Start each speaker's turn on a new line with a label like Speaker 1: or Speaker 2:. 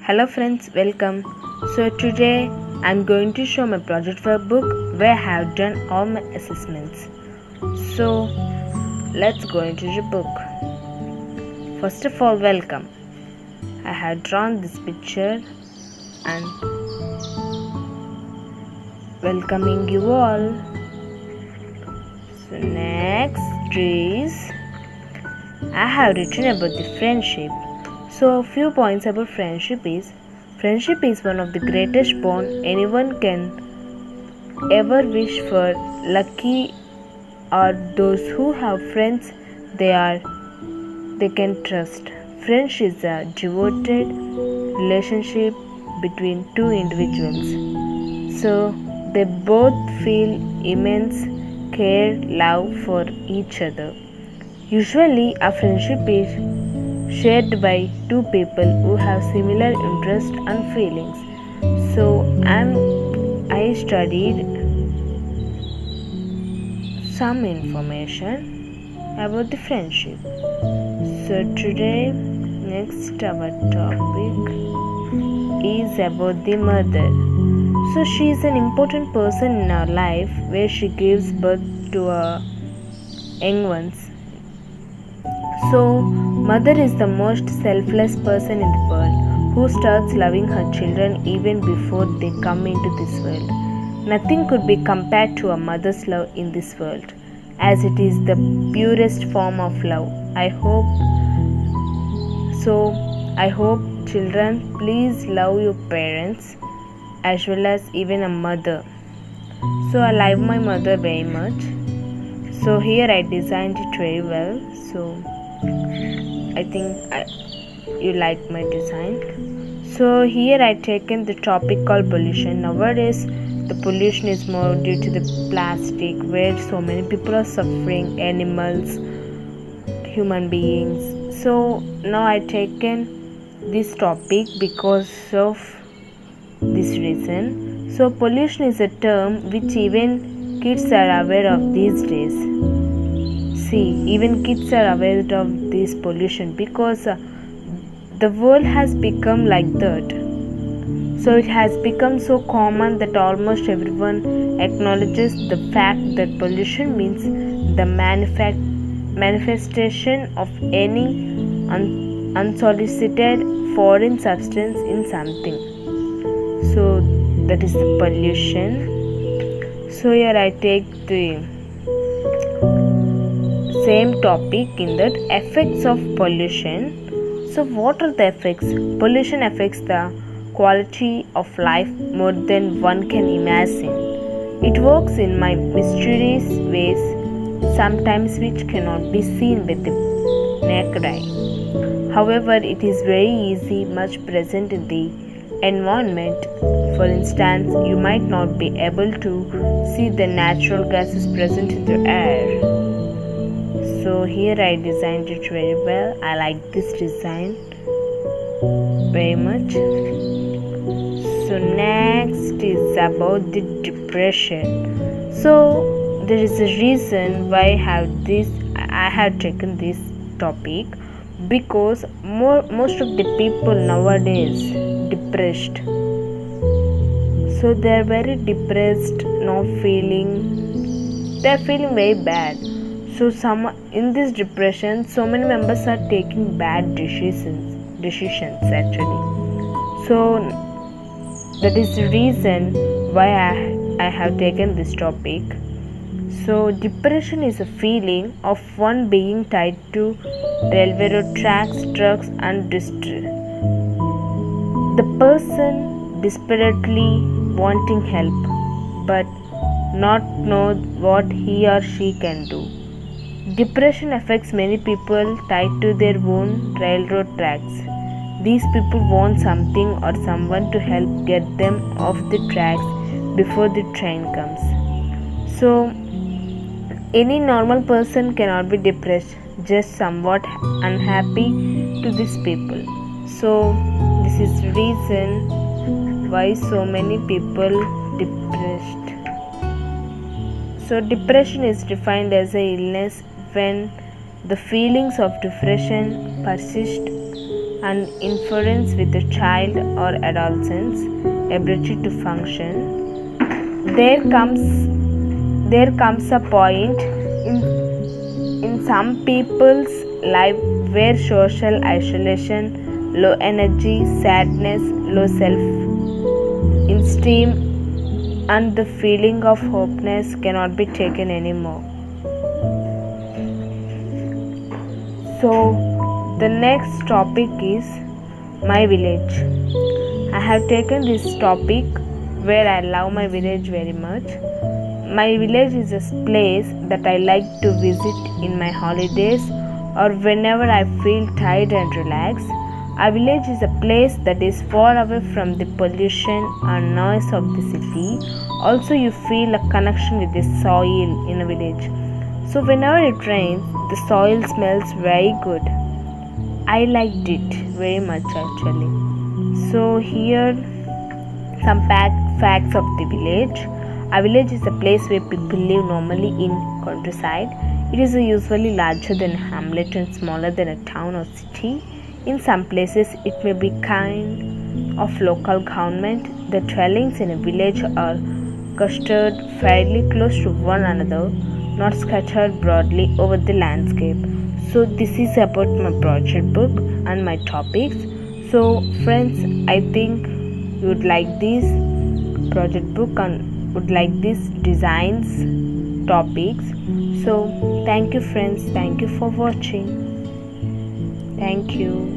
Speaker 1: Hello friends, welcome. So today I'm going to show my project workbook where I have done all my assessments. So let's go into the book. First of all, welcome. I have drawn this picture and welcoming you all. So next is I have written about the friendship. So a few points about friendship is one of the greatest bond anyone can ever wish for. Lucky are those who have friends they can trust. Friendship is a devoted relationship between two individuals. So they both feel immense care, love for each other. Usually a friendship is shared by two people who have similar interests and feelings. So I studied some information about the friendship. So today next our topic is about the mother. So she is an important person in our life where she gives birth to our young ones. So, mother is the most selfless person in the world who starts loving her children even before they come into this world. Nothing could be compared to a mother's love in this world, as it is the purest form of love. I hope children, please love your parents as well as even a mother. So I love my mother very much. So here I designed it very well. So I think you like my design. So here I taken the topic called pollution. Nowadays the pollution is more due to the plastic, where so many people are suffering, animals, human beings. So now I taken this topic because of this reason. So pollution is a term which even kids are aware of these days. See, even kids are aware of this pollution because the world has become like that. So it has become so common that almost everyone acknowledges the fact that pollution means the manifestation of any unsolicited foreign substance in something. So that is the pollution. So here I take the same topic in that effects of pollution. So what are the effects? Pollution affects the quality of life more than one can imagine. It works in my mysterious ways, sometimes which cannot be seen with the naked eye. However, it is very easy, much present in the environment. For instance, you might not be able to see the natural gases present in the air. So here I designed it very well. I like this design very much. So next is about the depression. So there is a reason why I have taken this topic, because most of the people nowadays depressed. So they are very depressed, they are feeling very bad. So in this depression, so many members are taking bad decisions actually. So that is the reason why I have taken this topic. So depression is a feeling of one being tied to railroad tracks, trucks and the person desperately wanting help but not know what he or she can do. Depression affects many people tied to their own railroad tracks. These people want something or someone to help get them off the tracks before the train comes. So any normal person cannot be depressed, just somewhat unhappy to these people. So this is the reason why so many people depressed. So depression is defined as an illness when the feelings of depression persist and inference with a child or adolescent's ability to function. There comes a point in some people's life where social isolation, low energy, sadness, low self-esteem, and the feeling of hopelessness cannot be taken anymore. So the next topic is my village. I have taken this topic where I love my village very much. My village is a place that I like to visit in my holidays or whenever I feel tired and relaxed. A village is a place that is far away from the pollution and noise of the city. Also, you feel a connection with the soil in a village. So, whenever it rains, the soil smells very good. I liked it very much actually. So, here some facts of the village. A village is a place where people live normally in countryside. It is usually larger than a hamlet and smaller than a town or city. In some places, it may be kind of local government. The dwellings in a village are clustered fairly close to one another, not scattered broadly over the landscape. So this is about my project book and my topics. So friends, I think you would like this project book and would like these designs topics. So thank you friends, thank you for watching. Thank you.